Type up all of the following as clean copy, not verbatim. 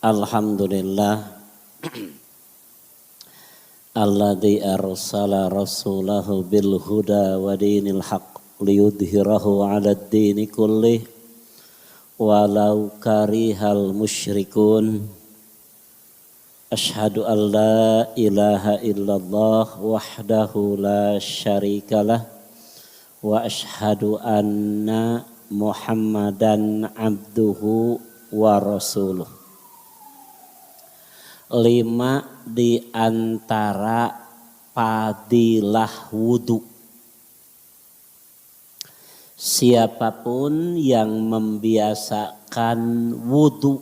Alhamdulillah alladzi arsala rasulahu bil huda wa dinil haq liyudhhirahu 'alad dini kullih walau karihal musyrikun. Asyhadu an la ilaha illallah wahdahu la syarikalah wa asyhadu anna Muhammadan abduhu wa rasuluh. 5 di antara fadilah wudu. Siapapun yang membiasakan wudu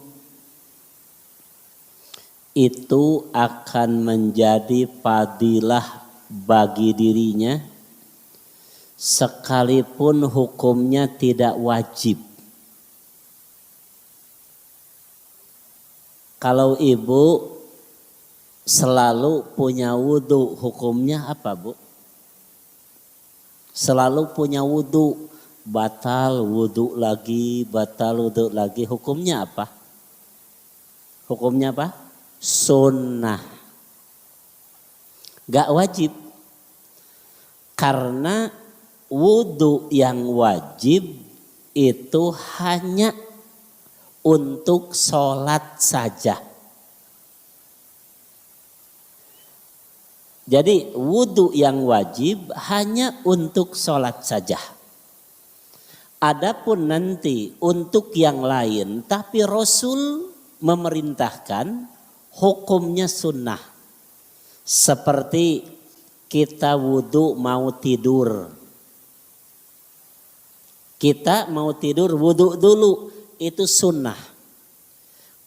itu akan menjadi fadilah bagi dirinya sekalipun hukumnya tidak wajib. Kalau ibu selalu punya wudu, hukumnya apa, Bu? Selalu punya wudu, batal wudu lagi, hukumnya apa? Hukumnya apa? Sunnah. Gak wajib. Karena wudu yang wajib itu hanya untuk sholat saja. Jadi wudu yang wajib hanya untuk sholat saja. Adapun nanti untuk yang lain, tapi Rasul memerintahkan hukumnya sunnah. Seperti kita wudu mau tidur. Kita mau tidur wudu dulu, itu sunnah.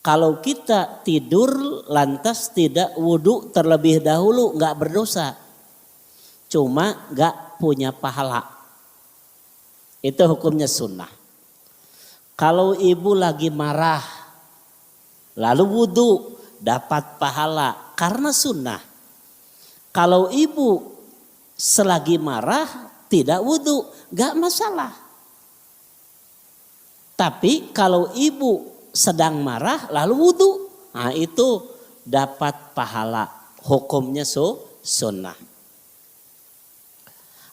Kalau kita tidur lantas tidak wudu terlebih dahulu nggak berdosa. Cuma nggak punya pahala. Itu hukumnya sunnah. Kalau ibu lagi marah lalu wudu dapat pahala karena sunnah. Kalau ibu selagi marah tidak wudu nggak masalah. Tapi kalau ibu sedang marah lalu wudu, nah itu dapat pahala, hukumnya sunnah.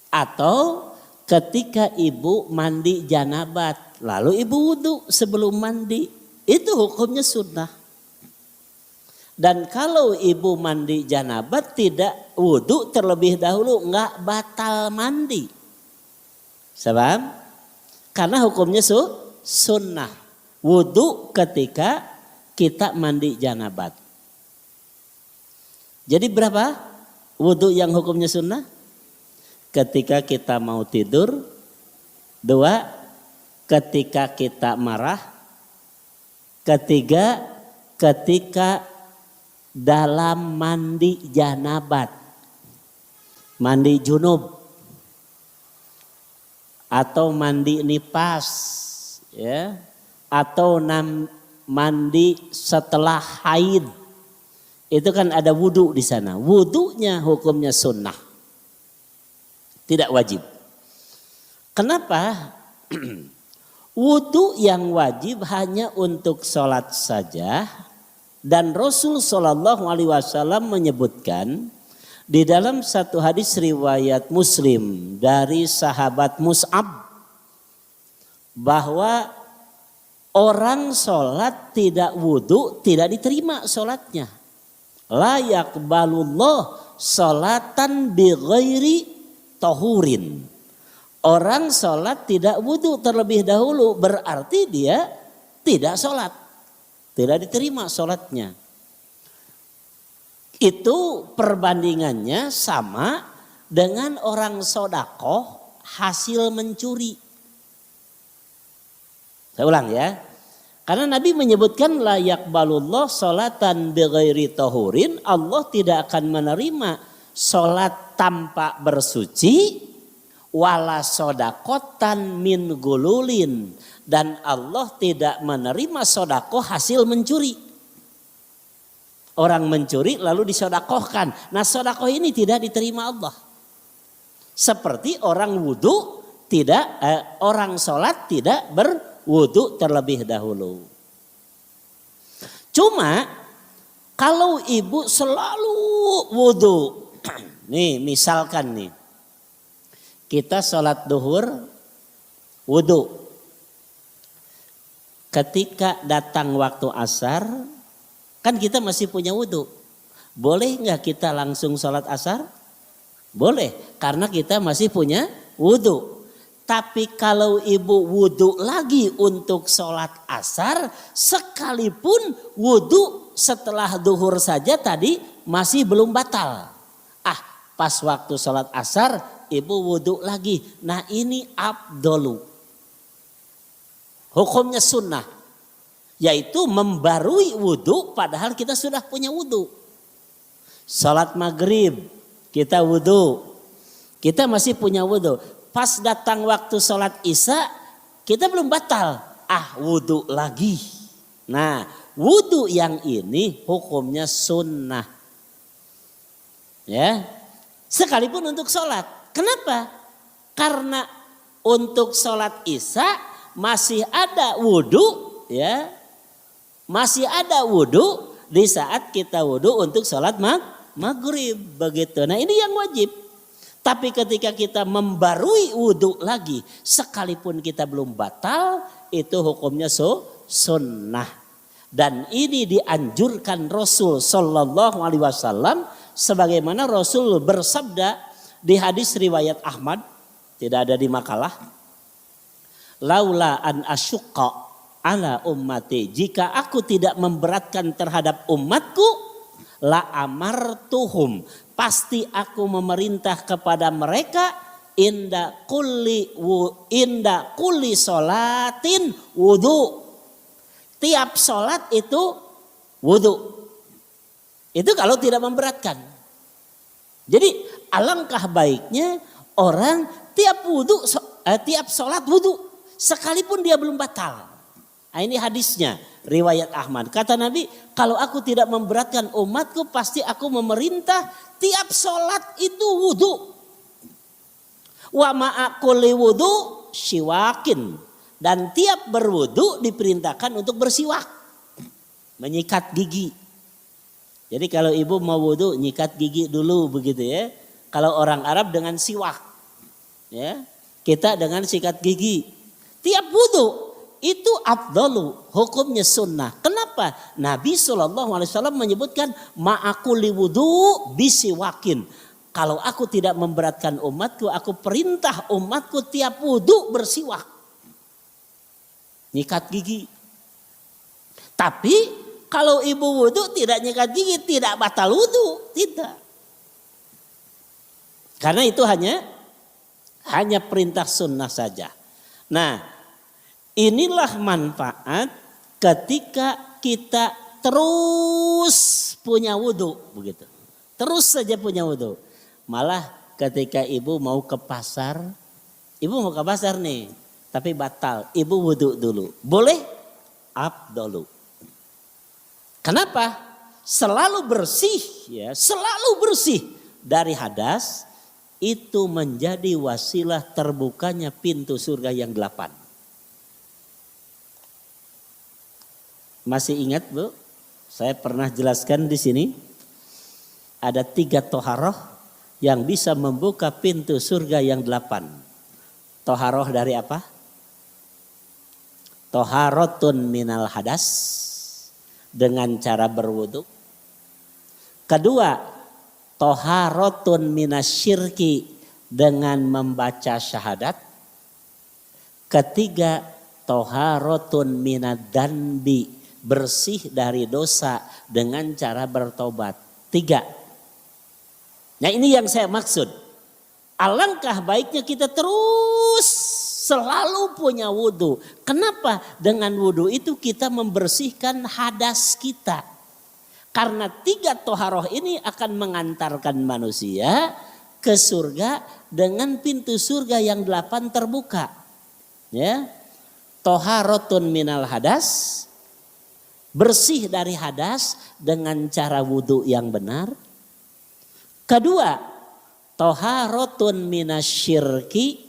Atau ketika ibu mandi janabat lalu ibu wudu sebelum mandi, itu hukumnya sunnah. Dan kalau ibu mandi janabat tidak wudu terlebih dahulu nggak batal mandi. Sebab karena hukumnya sunnah. Wudu ketika kita mandi janabat. Jadi berapa wudu yang hukumnya sunnah? Ketika kita mau tidur. 2, ketika kita marah. 3, ketika dalam mandi janabat. Mandi junub. Atau mandi nifas. Ya. Atau mandi setelah haid. Itu kan ada wudu di sana. Wudunya hukumnya sunnah. Tidak wajib. Kenapa? Wudu yang wajib hanya untuk sholat saja. Dan Rasul SAW menyebutkan di dalam satu hadis riwayat Muslim dari sahabat Mus'ab bahwa orang sholat tidak wudu tidak diterima sholatnya. La yaqbalullah sholatan bi ghairi tahurin. Orang sholat tidak wudu terlebih dahulu berarti dia tidak sholat. Tidak diterima sholatnya. Itu perbandingannya sama dengan orang sodakoh hasil mencuri. Saya ulang ya. Karena Nabi menyebutkan la yaqbalullah sholatan bighairi tahurin. Allah tidak akan menerima sholat tanpa bersuci. Wala sodakotan min gululin. Dan Allah tidak menerima sodakoh hasil mencuri. Orang mencuri lalu disodakohkan. Nah sodakoh ini tidak diterima Allah. Seperti orang wudu orang sholat tidak berwudu terlebih dahulu. Cuma kalau ibu selalu wudu, nih misalkan nih, kita sholat duhur wudu. Ketika datang waktu asar, kan kita masih punya wudu. Boleh nggak kita langsung sholat asar? Boleh, karena kita masih punya wudu. Tapi kalau ibu wudu lagi untuk sholat asar, sekalipun wudu setelah duhur saja tadi masih belum batal. Pas waktu sholat asar ibu wudu lagi. Nah ini afdolu. Hukumnya sunnah. Yaitu membarui wudu padahal kita sudah punya wudu. Sholat maghrib kita wudu. Kita masih punya wudu. Pas datang waktu sholat isya kita belum batal. Wudu lagi. Nah wudu yang ini hukumnya sunnah. Ya, sekalipun untuk sholat. Kenapa? Karena untuk sholat isya masih ada wudu, ya, masih ada wudu di saat kita wudu untuk sholat maghrib begitu. Nah ini yang wajib. Tapi ketika kita membarui wudu lagi, sekalipun kita belum batal, itu hukumnya sunnah. Dan ini dianjurkan Rasul Sallallahu Alaihi Wasallam, sebagaimana Rasul bersabda di hadis riwayat Ahmad, tidak ada di makalah. Laula an asyqa ala ummati, jika aku tidak memberatkan terhadap umatku, la amartuhum, pasti aku memerintah kepada mereka inda kulli sholatin wudu. Tiap sholat itu wudu. Itu kalau tidak memberatkan. Jadi alangkah baiknya orang tiap sholat wudu sekalipun dia belum batal. Nah, ini hadisnya riwayat Ahmad. Kata Nabi, kalau aku tidak memberatkan umatku pasti aku memerintah tiap sholat itu wudu. Wa ma'akuli wudu siwakin. Dan tiap berwudu diperintahkan untuk bersiwak. Menyikat gigi. Jadi kalau ibu mau wudu nyikat gigi dulu begitu ya. Kalau orang Arab dengan siwak. Ya, kita dengan sikat gigi. Tiap wudu itu afdalu, hukumnya sunnah. Kenapa? Nabi SAW menyebutkan ma'akuli wudu bisiwakin. Kalau aku tidak memberatkan umatku, aku perintah umatku tiap wudu bersiwak. Nyikat gigi. Tapi kalau ibu wudu tidak nyikat gigi, tidak batal wudu. Tidak. Karena itu hanya perintah sunnah saja. Nah, inilah manfaat ketika kita terus punya wudu, begitu. Terus saja punya wudu. Malah ketika ibu mau ke pasar nih, tapi batal, ibu wudu dulu. Boleh? Afdalu. Kenapa? Selalu bersih, ya, selalu bersih dari hadas, itu menjadi wasilah terbukanya pintu surga yang 8. Masih ingat Bu? Saya pernah jelaskan di sini. Ada 3 toharoh yang bisa membuka pintu surga yang 8. Toharoh dari apa? Toharotun minal hadas. Dengan cara berwudu. Kedua, toharotun minasyirki. Dengan membaca syahadat. Ketiga, toharotun minadanbi. Bersih dari dosa dengan cara bertobat. 3. Nah ini yang saya maksud. Alangkah baiknya kita terus selalu punya wudu. Kenapa? Dengan wudu itu kita membersihkan hadas kita. Karena 3 toharoh ini akan mengantarkan manusia ke surga dengan pintu surga yang 8 terbuka. Ya, toharotun minal hadas. Bersih dari hadas dengan cara wudu yang benar. Kedua, toharotun minasyirki.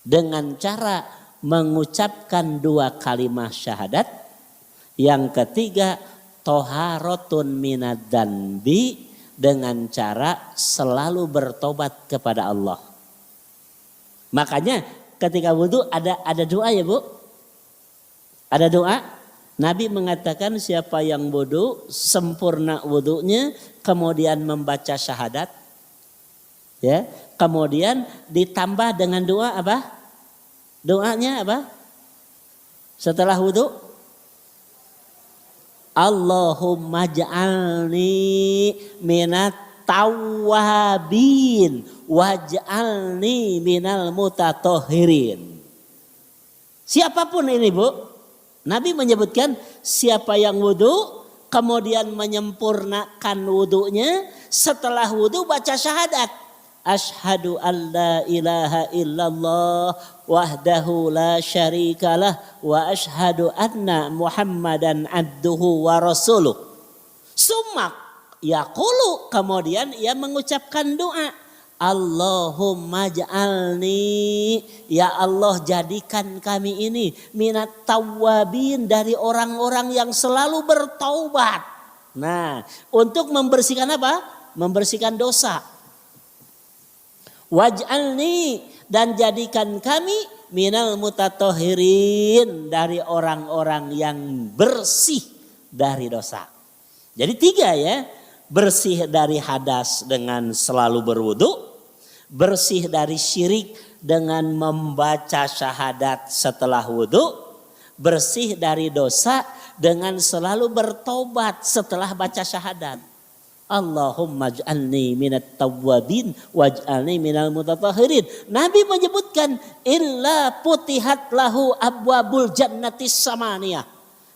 Dengan cara mengucapkan 2 kalimat syahadat. Yang ketiga, toharatun minad dzanbi, dengan cara selalu bertobat kepada Allah. Makanya ketika wudu ada doa ya Bu. Ada doa. Nabi mengatakan siapa yang wudu sempurna wudunya kemudian membaca syahadat, ya, kemudian ditambah dengan doa apa? Doanya apa? Setelah wudu, Allahumma ja'alni minat tawwabin waj'alni minal mutatahhirin. Siapapun ini Bu, Nabi menyebutkan siapa yang wudu kemudian menyempurnakan wudunya, setelah wudu baca syahadat. Asyhadu an la ilaha illallah wahdahu la syarikalah wa asyhadu anna Muhammadan abduhu wa rasuluh. Sumak yaqulu, kemudian ia mengucapkan doa, Allahumma ja'alni, ya Allah jadikan kami ini minat tawwabin, dari orang-orang yang selalu bertaubat. Nah, untuk membersihkan apa? Membersihkan dosa. Waj'alni, dan jadikan kami minal mutatahhirin, dari orang-orang yang bersih dari dosa. Jadi 3 ya. Bersih dari hadas dengan selalu berwudu, bersih dari syirik dengan membaca syahadat setelah wudu, bersih dari dosa dengan selalu bertobat setelah baca syahadat. Allahumma ij'alni minat tawwabin waj'alni minal mutatahhirin. Nabi menyebutkan illa putihat lahu abwabul jannatis samaniyah,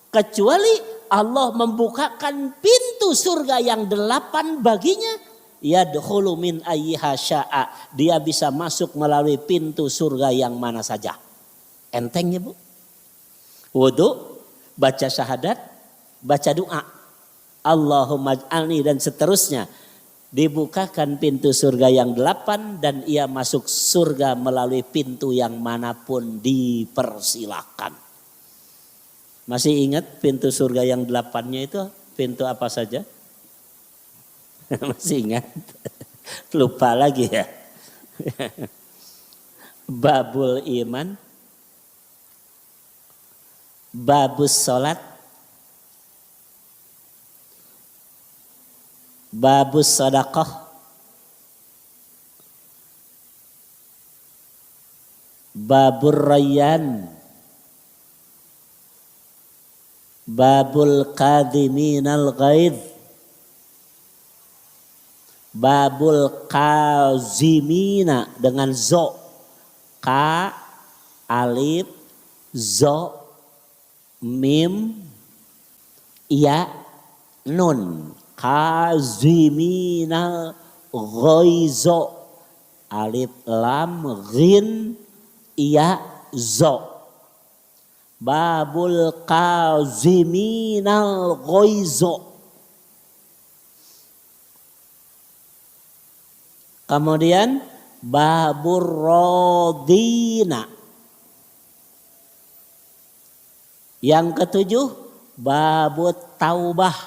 kecuali Allah membukakan pintu surga yang 8 baginya. Yadkhulu min ayyiha sya'a, dia bisa masuk melalui pintu surga yang mana saja. Enteng ya Bu. Wudu, baca syahadat, baca doa, Allahumma ij'alni, dan seterusnya. Dibukakan pintu surga yang 8 dan ia masuk surga melalui pintu yang manapun dipersilakan. Masih ingat pintu surga yang 8-nya itu pintu apa saja? Masih ingat? Lupa lagi ya. Babul iman, babus salat, babus sedekah, babur rayyan, babul kadhiminal ghaidh, babul kazimina dengan zo, ka, alif, zo, mim, ya, nun, kaziminal ghaizo, alif, lam, ghin, ya, zo. Babul kaziminal ghaizo. Kemudian babur rodina. Yang ketujuh babut taubah.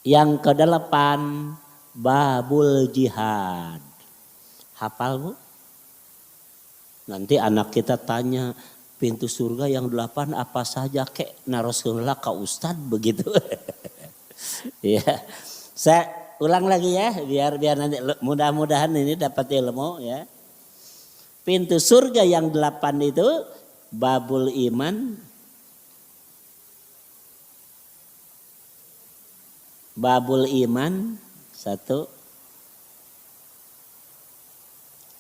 Yang kedelapan babul jihad. Hafal Bu? Nanti anak kita tanya, pintu surga yang 8 apa saja kek? Nah Rasulullah ka Ustad begitu. Ya, saya ulang lagi ya, biar nanti mudah-mudahan ini dapat ilmu ya. Pintu surga yang 8 itu babul iman, babul iman 1,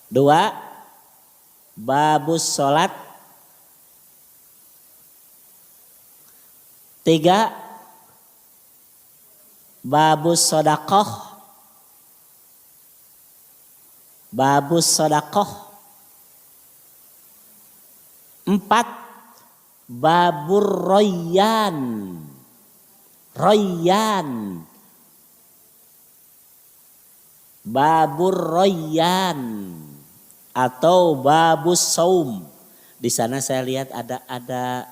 2, babus sholat, 3, babus sodakoh, babus sodakoh, 4, babur royan, royan, babur royan, atau babus saum. Di sana saya lihat ada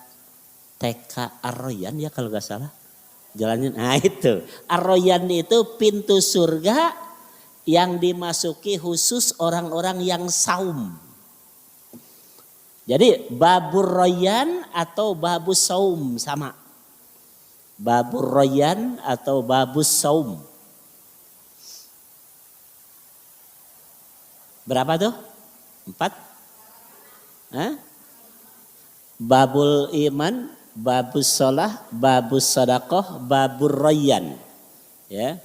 TK Ar-Royan ya kalau nggak salah. Jalannya, nah itu. Ar-Royan itu pintu surga yang dimasuki khusus orang-orang yang saum. Jadi babur royan atau babus saum sama. Babur royan atau babus saum. Berapa tuh? 4? Hah? Babul iman, babus sholah, babus sedekah, babur royan. Ya.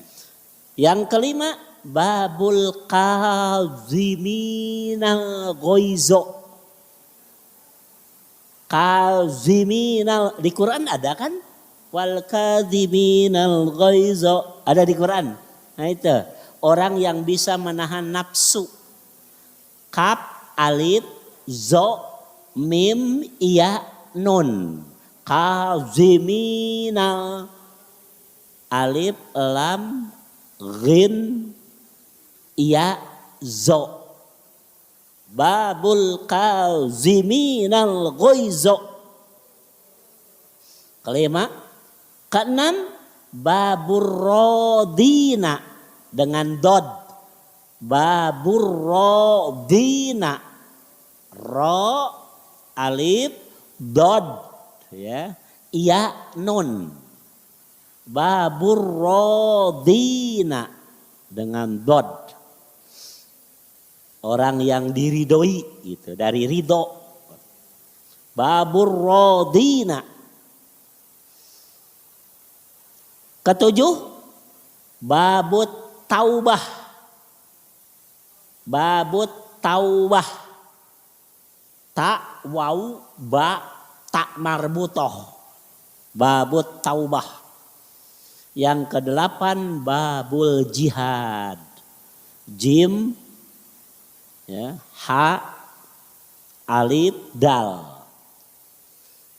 Yang kelima, babul kaziminal ghoizo. Kaziminal, di Quran ada kan? Wal kaziminal ghoizo, ada di Quran. Nah itu, orang yang bisa menahan nafsu. Kaf, alif, zo, mim, iya, nun. Kaziminal, alif, lam, ghin, iya, zo. Babul kaziminal ghoizo. Kelima. Keenam, babur rodina dengan dod. Babur rodina. Ro, alif, dod. Ya. Iya, nun. Babur rodina dengan dod. Orang yang diridhoi gitu, dari ridho. Babur rodina. Ketujuh, babut taubah. Babut taubah. Ta, waw, ba, tak marbutoh. Babut taubah. Yang kedelapan, babul jihad. Jim, ya, ha, alif, dal.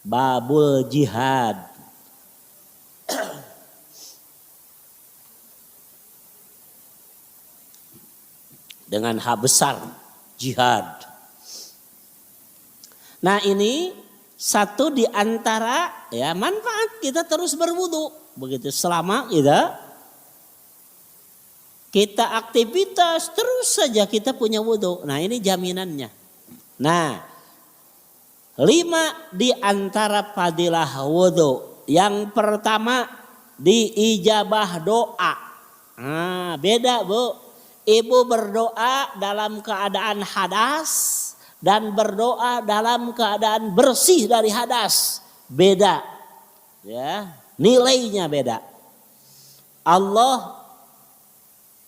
Babul jihad. Dengan ha besar, jihad. Nah ini satu di antara ya manfaat kita terus berwudu. Begitu selama kita aktivitas terus saja kita punya wudu. Nah ini jaminannya. Nah 5 di antara fadilah wudu. Yang pertama diijabah doa. Nah beda bu. Ibu berdoa dalam keadaan hadas dan berdoa dalam keadaan bersih dari hadas. Beda. Ya, nilainya beda. Allah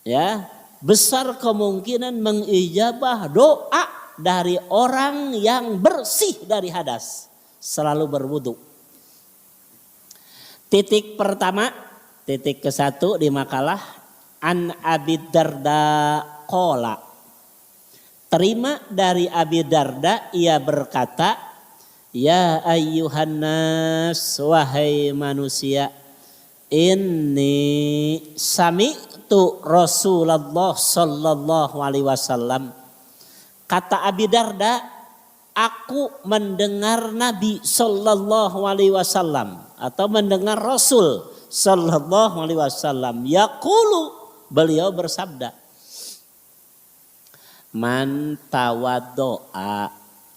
ya besar kemungkinan mengijabah doa dari orang yang bersih dari hadas, selalu berwudu. Titik pertama, titik ke-1 di makalah an Abi Darda qala. Terima dari Abi Darda, ia berkata, ya ayyuhan nas, wahai manusia, inni sami'tu Rasulullah sallallahu alaihi wasallam. Kata Abi Darda, aku mendengar Nabi sallallahu alaihi wasallam atau mendengar Rasul sallallahu alaihi wasallam yaqulu, beliau bersabda, man tawaddo'a,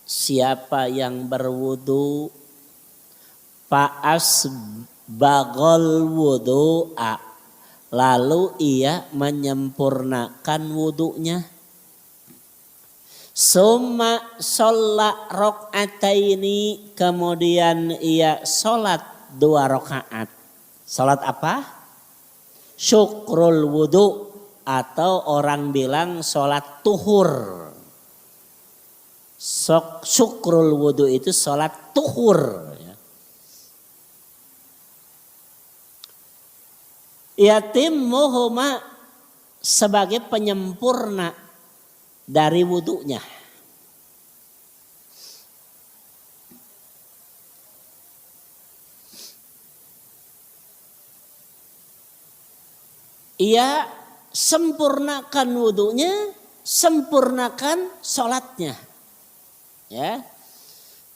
siapa yang berwudu, fa'as bagol wudu'a, lalu ia menyempurnakan wudunya, summa sholla rok'ataini, kemudian ia sholat 2 rakaat. Sholat apa? Syukrul wudu, atau orang bilang sholat tuhur. Syukrul wudu itu sholat tuhur. Yatimmuhuma, sebagai penyempurna dari wudunya. Ia sempurnakan wudunya, sempurnakan sholatnya. Ya,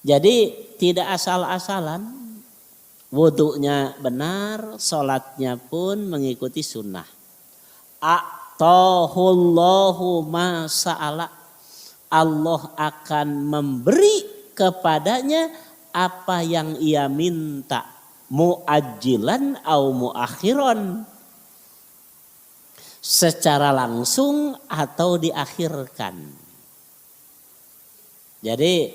jadi tidak asal-asalan wudunya benar, sholatnya pun mengikuti sunnah. A'tahullahu ma sa'ala. Allah akan memberi kepadanya apa yang ia minta. Mu'ajjilan au mu'akhiran. Secara langsung atau diakhirkan. Jadi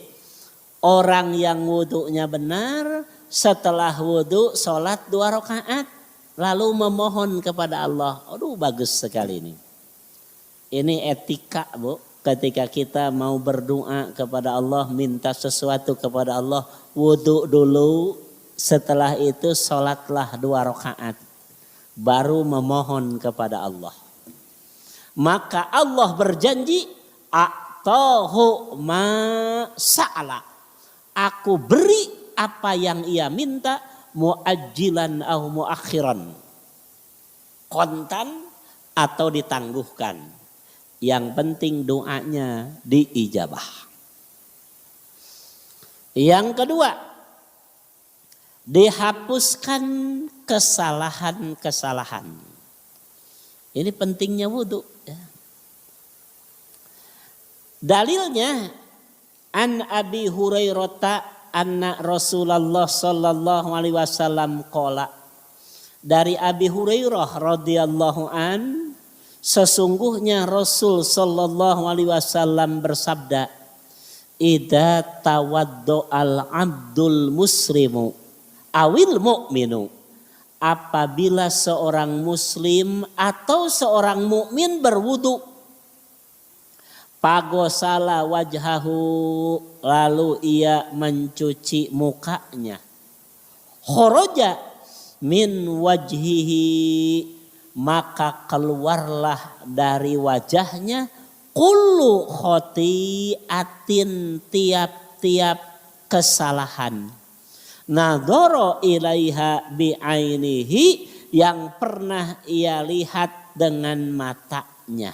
orang yang wudunya benar, setelah wudu sholat 2 rakaat. Lalu memohon kepada Allah. Aduh bagus sekali ini. Ini etika Bu. Ketika kita mau berdoa kepada Allah, minta sesuatu kepada Allah. Wudu dulu, setelah itu sholatlah 2 rakaat. Baru memohon kepada Allah. Maka Allah berjanji, a'tahu ma sa'ala. Aku beri apa yang ia minta, mu'ajjilan au mu'akhiran. Kontan atau ditangguhkan. Yang penting doanya diijabah. Yang kedua, dihapuskan kesalahan-kesalahan. Ini pentingnya wudu. Ya. Dalilnya an Abi Hurairah anna Rasulullah sallallahu alaihi wasallam qala. Dari Abi Hurairah radhiyallahu an, sesungguhnya Rasul sallallahu alaihi wasallam bersabda, "Idza tawaddo'al 'abdul muslimu awil mu'minu." Apabila seorang muslim atau seorang mukmin berwudu, pagosala wajhahu, lalu ia mencuci mukanya, khoroja min wajhihi, maka keluarlah dari wajahnya kullu khotiatin, tiap-tiap kesalahan. Nadhara ilaiha bi'ainihi, yang pernah ia lihat dengan matanya.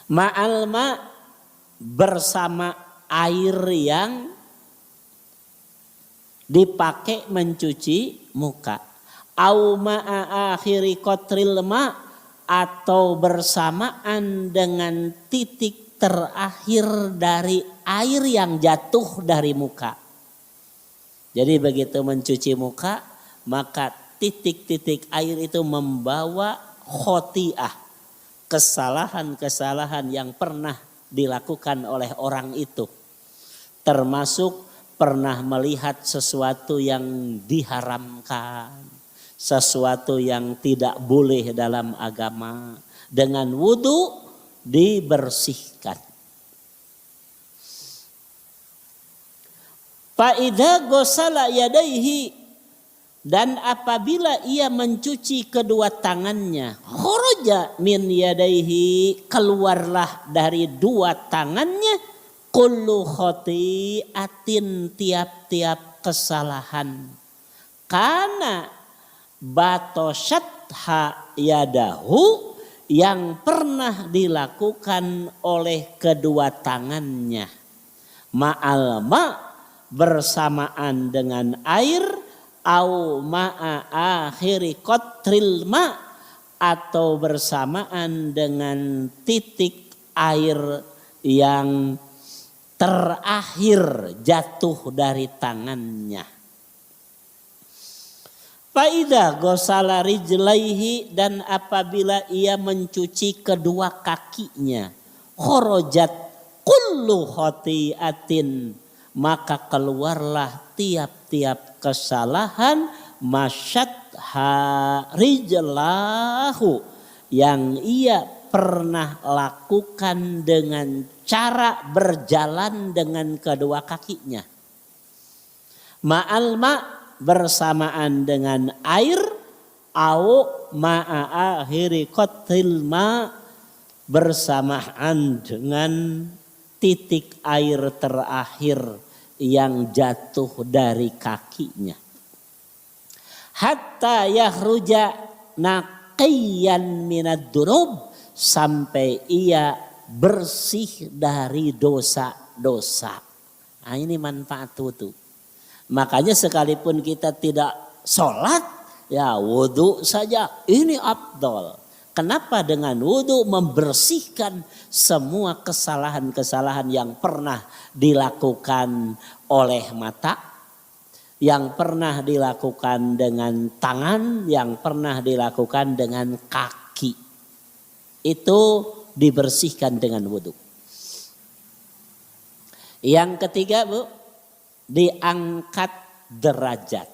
Ma'alma, bersama air yang dipakai mencuci muka. Au ma'a akhiri qatril ma, atau bersamaan dengan titik terakhir dari air yang jatuh dari muka. Jadi begitu mencuci muka, maka titik-titik air itu membawa khotiah, kesalahan-kesalahan yang pernah dilakukan oleh orang itu. Termasuk pernah melihat sesuatu yang diharamkan, sesuatu yang tidak boleh dalam agama. Dengan wudu dibersihkan. Fa'idha gosala yadaihi, dan apabila ia mencuci kedua tangannya, khoroja min yadaihi, keluarlah dari 2 tangannya, kullu khotiatin, tiap-tiap kesalahan. Karena batoshatha yadahu, yang pernah dilakukan oleh kedua tangannya. Ma'al ma, bersamaan dengan air, au ma'a akhiri qatril ma, atau bersamaan dengan titik air yang terakhir jatuh dari tangannya. Faidah gosala rijlaihi, dan apabila ia mencuci kedua kakinya, khorojat kullu khotiatin, maka keluarlah tiap-tiap kesalahan, masyatha rijlahu, yang ia pernah lakukan dengan cara berjalan dengan kedua kakinya. Ma'al ma, bersamaan dengan air, au ma'a akhiri qatril ma, bersamaan dengan titik air terakhir yang jatuh dari kakinya. Hatta yahruja naqiyan minad dunub, sampai ia bersih dari dosa-dosa. Nah, ini manfaat wudu. Makanya sekalipun kita tidak sholat, ya wudhu saja ini afdal. Kenapa? Dengan wudhu membersihkan semua kesalahan-kesalahan yang pernah dilakukan oleh mata, yang pernah dilakukan dengan tangan, yang pernah dilakukan dengan kaki. Itu dibersihkan dengan wudhu. Yang ketiga, Bu, diangkat derajat.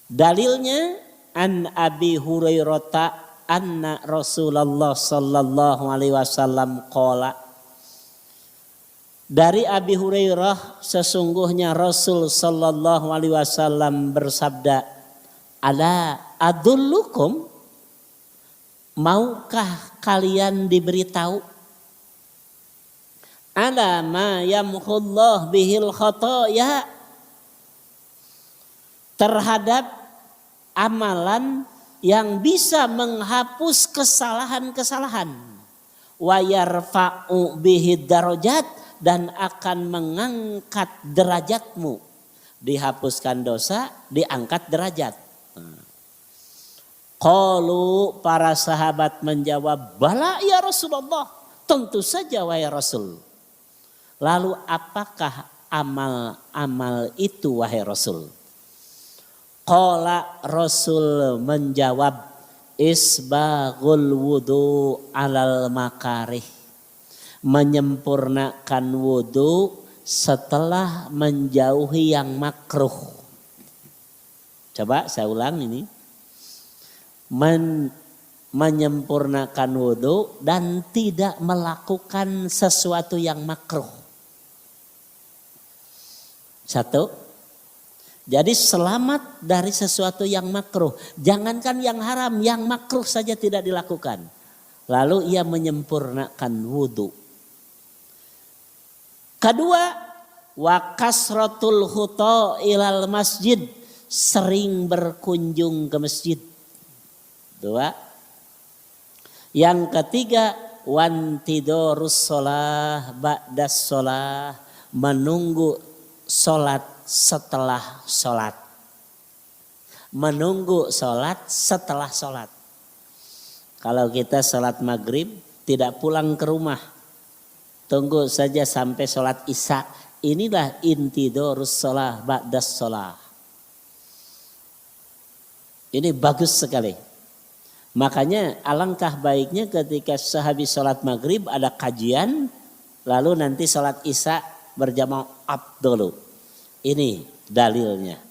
Dalilnya an Abi Hurairah anna Rasulullah sallallahu alaihi wasallam qala. Dari Abi Hurairah sesungguhnya Rasul sallallahu alaihi wasallam bersabda, "Ala adullukum, maukah kalian diberitahu ala ma yamhullah bihil khotoya, terhadap amalan yang bisa menghapus kesalahan-kesalahan, wa yarfa'u bihid darajat, dan akan mengangkat derajatmu." Dihapuskan dosa, diangkat derajat. Qalu, para sahabat menjawab, "Bala ya Rasulullah, tentu saja wahai Rasul." Lalu apakah amal-amal itu wahai Rasul? Qala, Rasul menjawab, isbaghul wudu alal makarih, menyempurnakan wudu setelah menjauhi yang makruh. Coba saya ulang ini. Menyempurnakan wudu dan tidak melakukan sesuatu yang makruh. Satu, jadi selamat dari sesuatu yang makruh. Jangankan yang haram, yang makruh saja tidak dilakukan. Lalu ia menyempurnakan wudu. Kedua, wa kasratul khuta ilal masjid, sering berkunjung ke masjid. Dua. Yang ketiga, wantidorus sholah ba'das sholah, menunggu sholat setelah sholat. Menunggu sholat setelah sholat. Kalau kita sholat maghrib tidak pulang ke rumah, tunggu saja sampai sholat isya. Inilah intidorus sholah ba'das sholah. Ini bagus sekali. Makanya alangkah baiknya ketika sehabis sholat maghrib ada kajian, lalu nanti sholat isya berjamaah dulu. Ini dalilnya.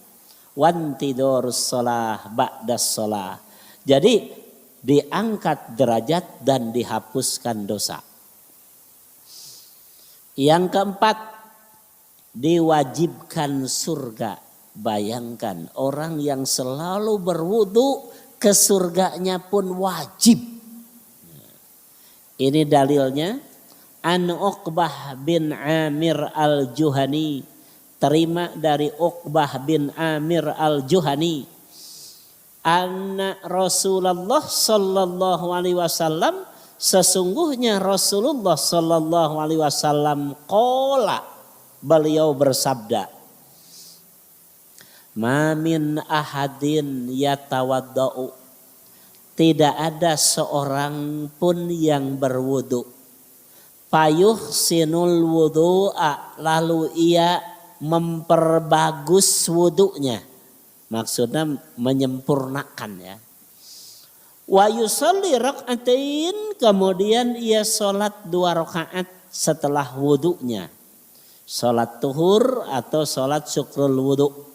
Wantidorus sholah ba'das sholah. Jadi diangkat derajat dan dihapuskan dosa. Yang keempat, diwajibkan surga. Bayangkan orang yang selalu berwudu, ke surganya pun wajib. Ini dalilnya an Uqbah bin Amir al-Juhani, terima dari Uqbah bin Amir al-Juhani, anna Rasulullah sallallahu alaihi wasallam, sesungguhnya Rasulullah sallallahu alaihi wasallam qala, beliau bersabda, ma min ahadin yatawaddau, tidak ada seorang pun yang berwudu, payuh sinul wudu'a, lalu ia memperbagus wudunya, maksudnya menyempurnakan ya. Wa yusalli rak'atain, kemudian ia sholat 2 rakaat setelah wudunya, sholat tuhur atau sholat syukrul wudu.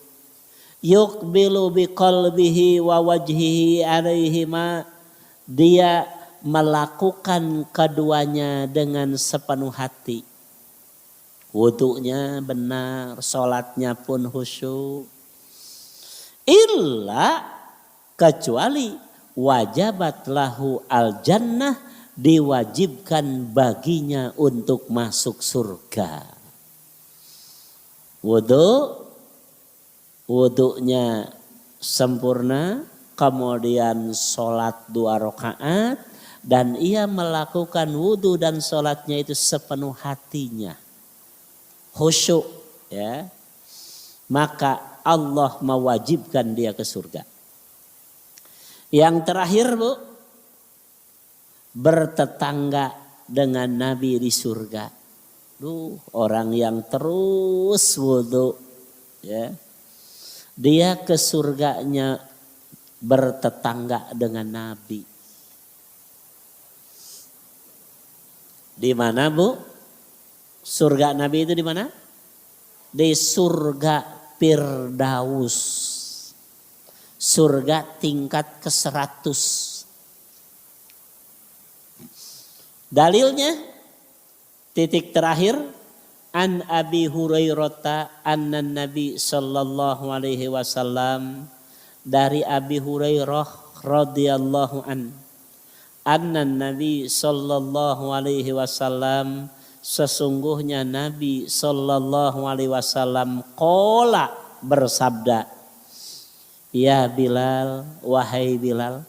Yuqbilu biqalbihi wa wajhihi alaihima, dia melakukan keduanya dengan sepenuh hati. Wudunya benar, sholatnya pun khusyuk. Illa, kecuali wajabat lahu al jannah, diwajibkan baginya untuk masuk surga. Wudunya sempurna, kemudian sholat 2 rakaat, dan ia melakukan wudu dan sholatnya itu sepenuh hatinya. khusyuk, ya, maka Allah mewajibkan dia ke surga. Yang terakhir, Bu, bertetangga dengan Nabi di surga. Orang yang terus wudu, ya, dia ke surganya bertetangga dengan Nabi. Di mana, Bu? Surga Nabi itu di mana? Di surga Firdaus. Surga tingkat ke-100. Dalilnya titik terakhir, an Abi Hurairah anna Nabi sallallahu alaihi wasallam, dari Abi Hurairah radhiyallahu anna Nabi sallallahu alaihi wasallam, sesungguhnya Nabi sallallahu alaihi wasallam qala, bersabda, ya Bilal, wahai Bilal,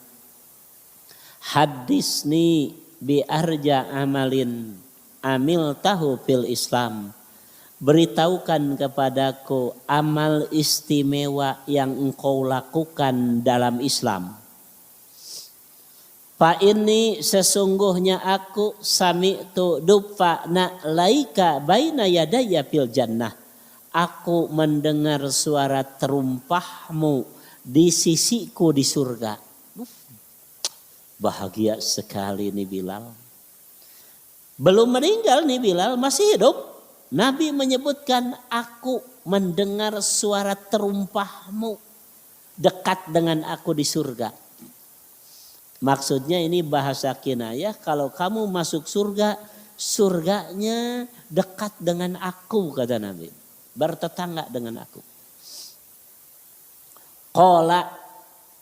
hadisni bi arja amalin amil tahu fil Islam, beritahukan kepadaku amal istimewa yang engkau lakukan dalam Islam. Fa ini sesungguhnya aku sami'tu dufa na laika baina yadaya fil jannah, aku mendengar suara terumpahmu di sisiku di surga. Bahagia sekali nih Bilal. Belum meninggal nih Bilal, masih hidup. Nabi menyebutkan, aku mendengar suara terumpahmu dekat dengan aku di surga. Maksudnya ini bahasa kinayah, kalau kamu masuk surga, surganya dekat dengan aku, kata Nabi. Bertetangga dengan aku. Qala,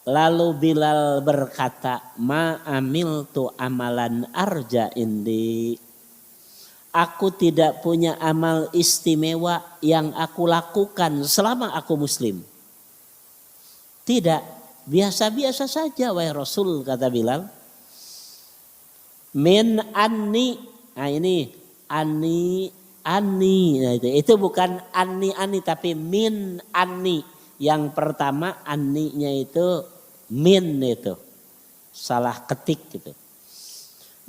lalu Bilal berkata, ma amiltu amalan arja indi. Aku tidak punya amal istimewa yang aku lakukan selama aku muslim. Tidak, biasa-biasa saja wahai Rasul, kata Bilal. Min anni, nah ini ani, nah itu bukan ani tapi min anni. Yang pertama anninya itu min, itu salah ketik gitu.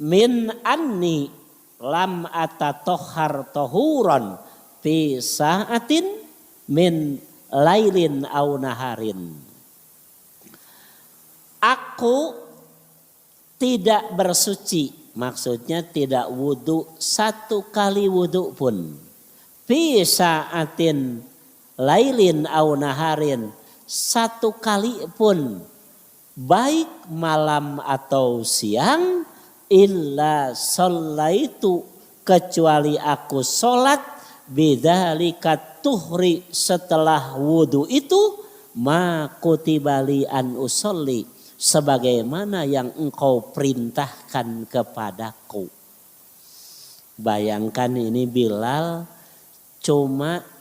Min anni lam atatohar tohuron fi sa'atin min lailin au naharin. Aku tidak bersuci, maksudnya tidak wudu satu kali wudu pun. Fi sa'atin lailin au naharin, satu kali pun, baik malam atau siang, illa shallaitu, kecuali aku sholat, bidzalika tuhri, setelah wudu itu, ma kutibali an usolli, sebagaimana yang engkau perintahkan kepadaku. Bayangkan ini Bilal cuma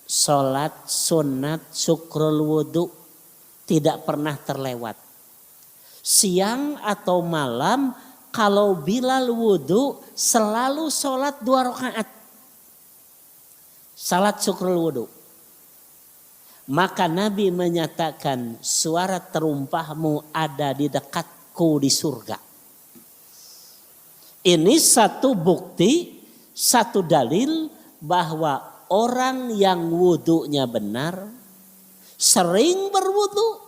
sholat sunat syukrul wudu tidak pernah terlewat. Siang atau malam kalau Bilal wudu selalu sholat 2 rakaat. Salat syukrul wudu. Maka Nabi menyatakan, suara terumpahmu ada di dekatku di surga. Ini satu bukti, satu dalil bahwa orang yang wudunya benar, sering berwudu,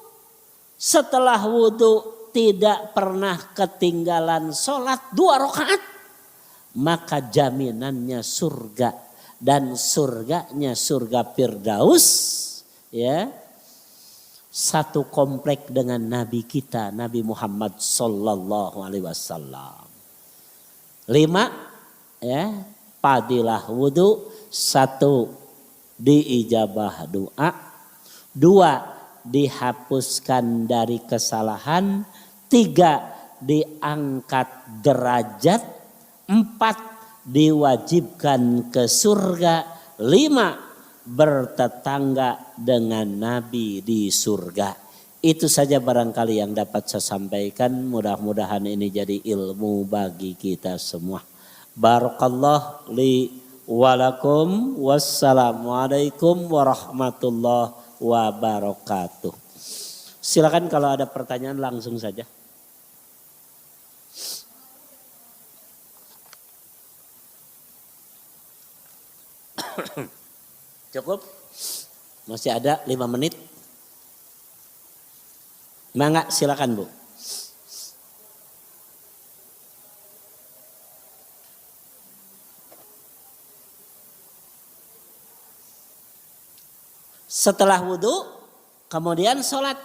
setelah wudu tidak pernah ketinggalan sholat 2 rakaat, maka jaminannya surga, dan surganya surga Firdaus, ya, satu komplek dengan Nabi kita, Nabi Muhammad sallallahu alaihi wasallam. 5, ya, fadilah wudu. 1, diijabah doa. 2, dihapuskan dari kesalahan. 3, diangkat derajat. 4, diwajibkan ke surga. 5, bertetangga dengan Nabi di surga. Itu saja barangkali yang dapat saya sampaikan. Mudah-mudahan ini jadi ilmu bagi kita semua. Barakallah li Walakum wassalamualaikum warahmatullahi wabarakatuh. Silakan kalau ada pertanyaan langsung saja. Cukup? Masih ada 5 menit. Mangga silakan Bu. Setelah wudhu, kemudian sholat.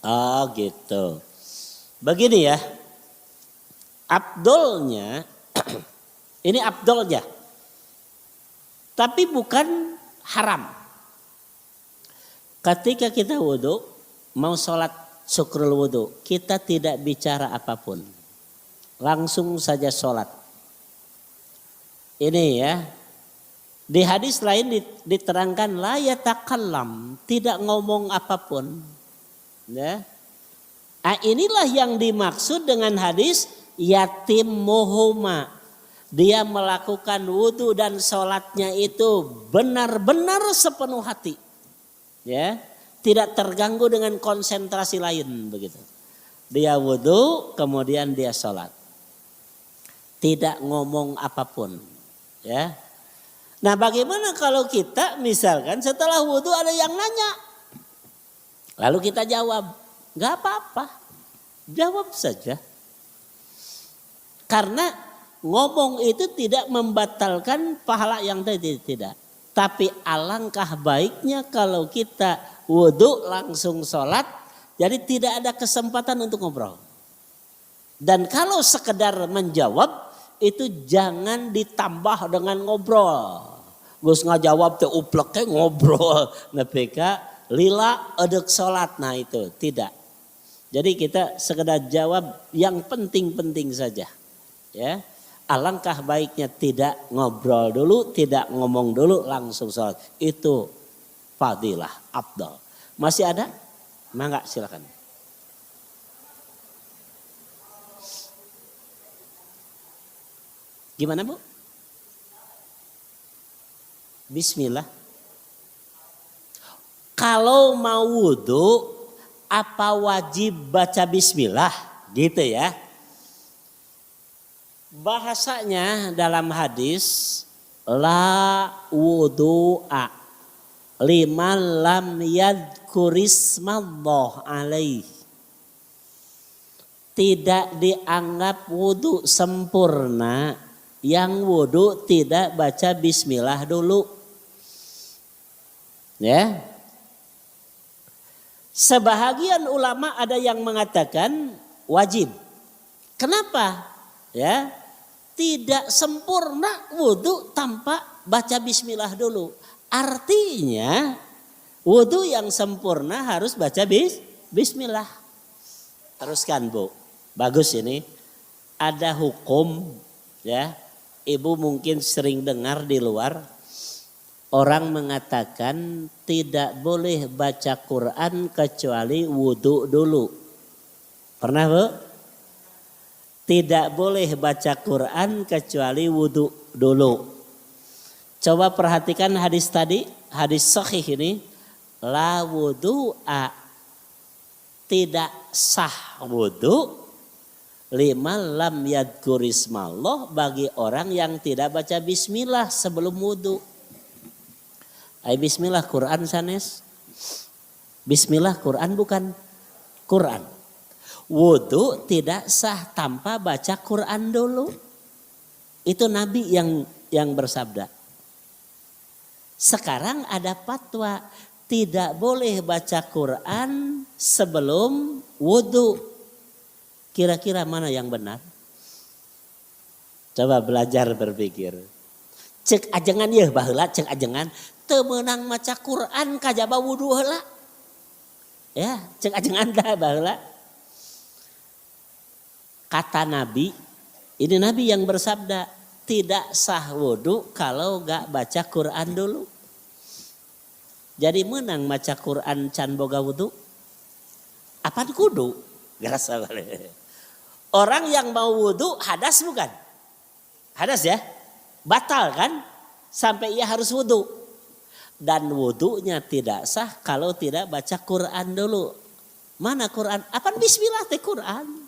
Oh gitu. Begini ya. Afdolnya, ini afdolnya. Tapi bukan haram. Ketika kita wudhu, mau sholat syukrul wudhu, kita tidak bicara apapun. Langsung saja sholat. Ini ya, di hadis lain diterangkan la yatakallam, tidak ngomong apapun. Ya. Nah, inilah yang dimaksud dengan hadis yatim muhuma. Dia melakukan wudhu dan sholatnya itu benar-benar sepenuh hati. Ya, tidak terganggu dengan konsentrasi lain begitu. Dia wudhu kemudian dia sholat. Tidak ngomong apapun. Ya. Nah, bagaimana kalau kita misalkan setelah wudhu ada yang nanya. Lalu kita jawab, nggak apa-apa. Jawab saja. Karena ngomong itu tidak membatalkan pahala yang tadi, tidak. Tapi alangkah baiknya kalau kita wudhu langsung sholat. Jadi tidak ada kesempatan untuk ngobrol. Dan kalau sekedar menjawab itu jangan ditambah dengan ngobrol. Gus ngajawab teh uplek ngobrol. Nepeka lila edek sholat. Nah itu tidak. Jadi kita sekedar jawab yang penting-penting saja. Ya, alangkah baiknya tidak ngobrol dulu, tidak ngomong dulu, langsung sholat. Itu fadilah, afdal. Masih ada? Mangga silakan. Gimana Bu? Bismillah. Kalau mau wudhu, apa wajib baca bismillah? Gitu ya. Bahasanya dalam hadis la wudu'a liman lam yadhkurismallah alaih. Tidak dianggap wudhu sempurna yang wudhu tidak baca bismillah dulu. Ya. Sebahagian ulama ada yang mengatakan wajib. Kenapa? Ya. Tidak sempurna wudhu tanpa baca bismillah dulu. Artinya wudhu yang sempurna harus baca bismillah. Teruskan Bu. Bagus ini. Ada hukum ya. Ibu mungkin sering dengar di luar. Orang mengatakan tidak boleh baca Quran kecuali wudhu dulu. Pernah Bu? Tidak boleh baca Quran kecuali wudhu dulu. Coba perhatikan hadis tadi, hadis sahih ini. La wudu'a, tidak sah wudhu liman lam yadhkurismallah, bagi orang yang tidak baca bismillah sebelum wudhu. Ay bismillah Quran sanes. Bismillah Quran bukan Quran. Wudhu tidak sah tanpa baca Quran dulu. Itu Nabi yang bersabda. Sekarang ada fatwa tidak boleh baca Quran sebelum wudhu. Kira-kira mana yang benar? Coba belajar berpikir. Cek ajengan ya baheula, cek ajengan. Teu meunang maca Quran kajaba wudhu heula. Ya, cek ajengan dah baheula. Kata Nabi, ini Nabi yang bersabda, tidak sah wudhu kalau gak baca Quran dulu. Jadi menang maca Quran can boga wudhu? Apaan kudu? Gerasa balik. Orang yang mau wudhu hadas bukan? Hadas ya? Batal kan? Sampai ia harus wudhu. Dan wudhunya tidak sah kalau tidak baca Quran dulu. Mana Quran? Apa bismillah teh Quran?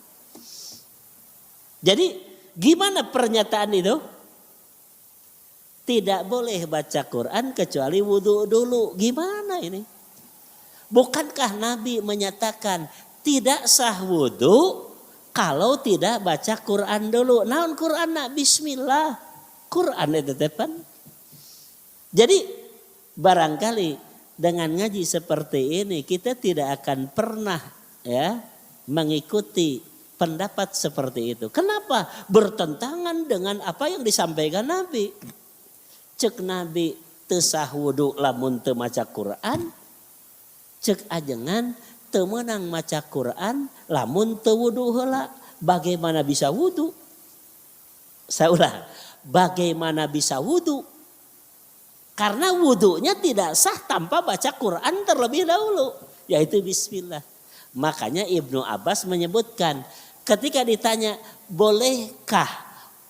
Jadi gimana pernyataan itu? Tidak boleh baca Quran kecuali wudhu dulu. Gimana ini? Bukankah Nabi menyatakan tidak sah wudhu kalau tidak baca Quran dulu? Naon Quran nak bismillah. Quran itu depan. Jadi barangkali dengan ngaji seperti ini kita tidak akan pernah ya mengikuti pendapat seperti itu. Kenapa? Bertentangan dengan apa yang disampaikan Nabi. Cek Nabi teu sah wudu lamun teu maca Quran. Cek ajengan teu meunang maca Quran lamun teu wudu heula. Bagaimana bisa wudu? Saya ulang. Bagaimana bisa wudu? Karena wudunya tidak sah tanpa baca Quran terlebih dahulu. Yaitu bismillah. Makanya Ibnu Abbas menyebutkan ketika ditanya bolehkah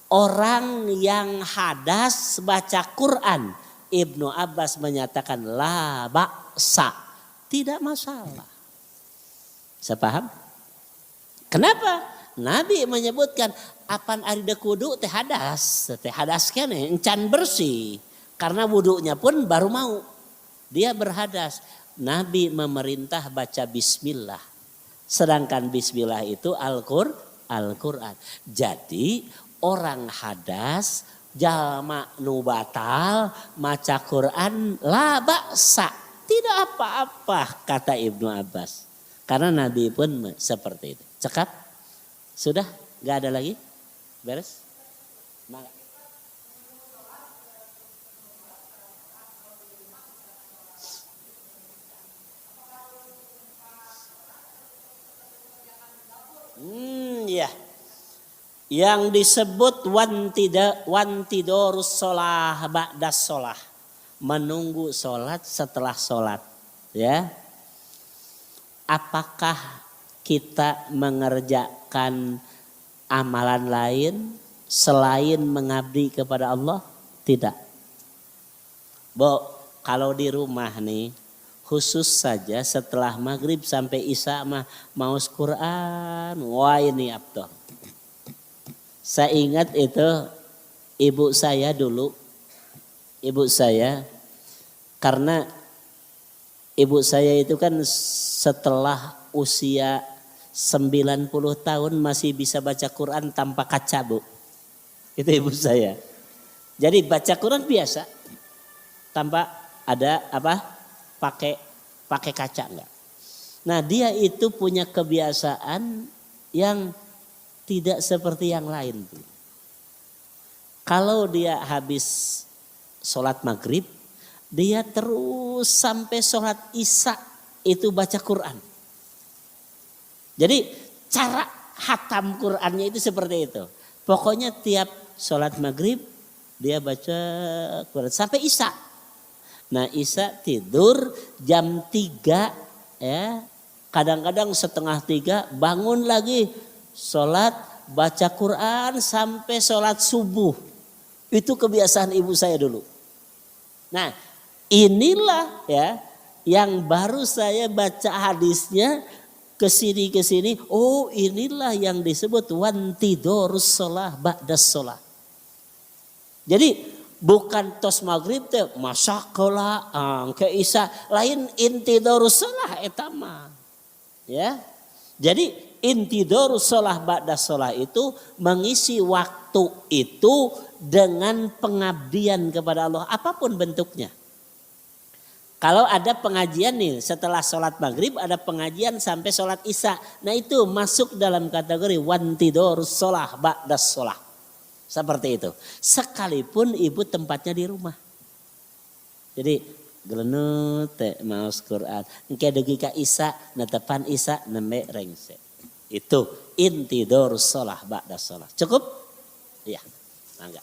orang yang hadas baca Quran, Ibnu Abbas menyatakan la ba'sa, tidak masalah. Saya paham? Kenapa? Nabi menyebutkan apan ari deuk wudu teh hadas keneh encan bersih. Karena wudunya pun baru mau. Dia berhadas. Nabi memerintah baca bismillah. Sedangkan bismillah itu Al-Quran. Jadi orang hadas, jalma nu batal, maca Quran la ba'sa. Tidak apa-apa kata Ibnu Abbas. Karena Nabi pun seperti itu. Cekap? Sudah? Gak ada lagi? Beres? Ya. Yang disebut wantidorus sholah ba'das sholah. Menunggu sholat setelah sholat. Ya. Apakah kita mengerjakan amalan lain selain mengabdi kepada Allah? Tidak. Kalau di rumah nih, khusus saja setelah maghrib sampai isya mah maos Quran, wah ini abdul. Saya ingat itu ibu saya dulu, karena ibu saya itu kan setelah usia 90 tahun masih bisa baca Quran tanpa kaca, Bu. Itu ibu saya. Jadi baca Quran biasa tanpa ada pakai kaca enggak. Nah, dia itu punya kebiasaan yang tidak seperti yang lain. Kalau dia habis sholat maghrib, dia terus sampai sholat isya itu baca Quran. Jadi cara hatam Qurannya itu seperti itu. Pokoknya tiap sholat maghrib dia baca Quran sampai isya. Nah isya tidur jam 3 ya. Kadang-kadang setengah 3 bangun lagi sholat baca Quran sampai sholat subuh. Itu kebiasaan ibu saya dulu. Nah inilah ya yang baru saya baca hadisnya kesini. Oh inilah yang disebut wantidorus sholah ba'das sholah. Jadi bukan tos maghrib teh masyakola ke isya lain intidorus sholah etama. Ya, jadi intidorus sholah ba'das sholah itu mengisi waktu itu dengan pengabdian kepada Allah apapun bentuknya. Kalau ada pengajian nih setelah sholat maghrib ada pengajian sampai sholat isya. Nah itu masuk dalam kategori wantidorus sholah ba'das sholah. Seperti itu. Sekalipun ibu tempatnya di rumah. Jadi gelenut teh maos Quran. Engke degi ka isya netepan isya nembe rengse. Itu intidorus sholah ba'das sholah. Cukup? Iya. Mangga.